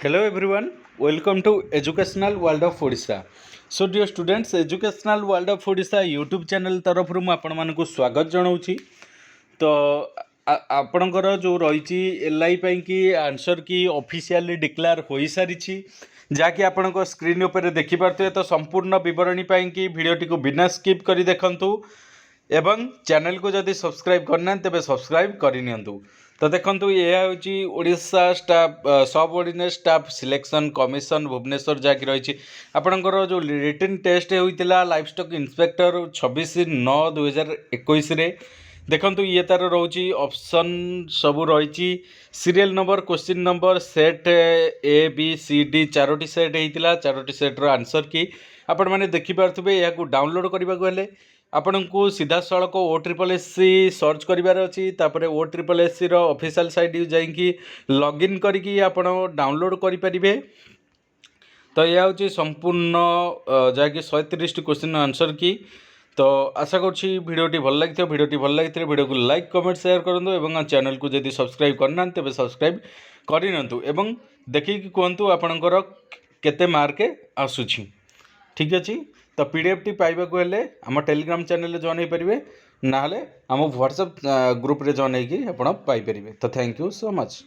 Hello everyone, welcome to Educational World of Odisha. So dear students, Educational World of Odisha YouTube channel तरफ मु आपण मानकु स्वागत जनाऊँगी। तो आपणकर जो रही एल आई की आंसर की ऑफिशियली डिक्लेयर हो सारी जहाँकि आपण स्क्रीन उपर देखिपे। तो संपूर्ण विवरणी की वीडियोटी को बिना स्किप कर देखु एवं चैनल को जदि सब्सक्राइब करना तेरे सब्सक्राइब करनी। तो देखो यह हूँ Odisha staff subordinate staff selection commission Bhubaneswar जहाँकि रही आपणकर जो रिटन टेस्ट होता लाइवस्टॉक इंस्पेक्टर 26/9/2021 देखो ये तार रोचे ऑप्शन सब रही serial number question number set A B C D चारोटी सेट होता चारोटी सेट्र आंसर की आपण मैंने देखिपे। यहाँ डाउनलोड करने को हेले आपण को सीधा सड़क OSSC सर्च करार अच्छी OSSC ऑफिशियल साइट जाकि लॉगिन करके आपण डाउनलोड करें। तो यह हूँ संपूर्ण जहाँकि 130 क्वेश्चन आंसर की। तो आशा करुँची भिडियोटी भल लगी भिडियो को लाइक कमेंट शेयर करूँ और चैनल को जब सब्सक्राइब करना तेज सब्सक्राइब करनी एवं देखिए कहतु आपणकर केते मार्क आसूची। ठीक अच्छे। तो पीडीएफ टी पाइबा हेले आम टेलीग्राम चैनल जॉइन हो पारे ना आम व्हाट्सएप ग्रुप रे जॉइन होगी आप पाइपर। तो थैंक यू सो मच।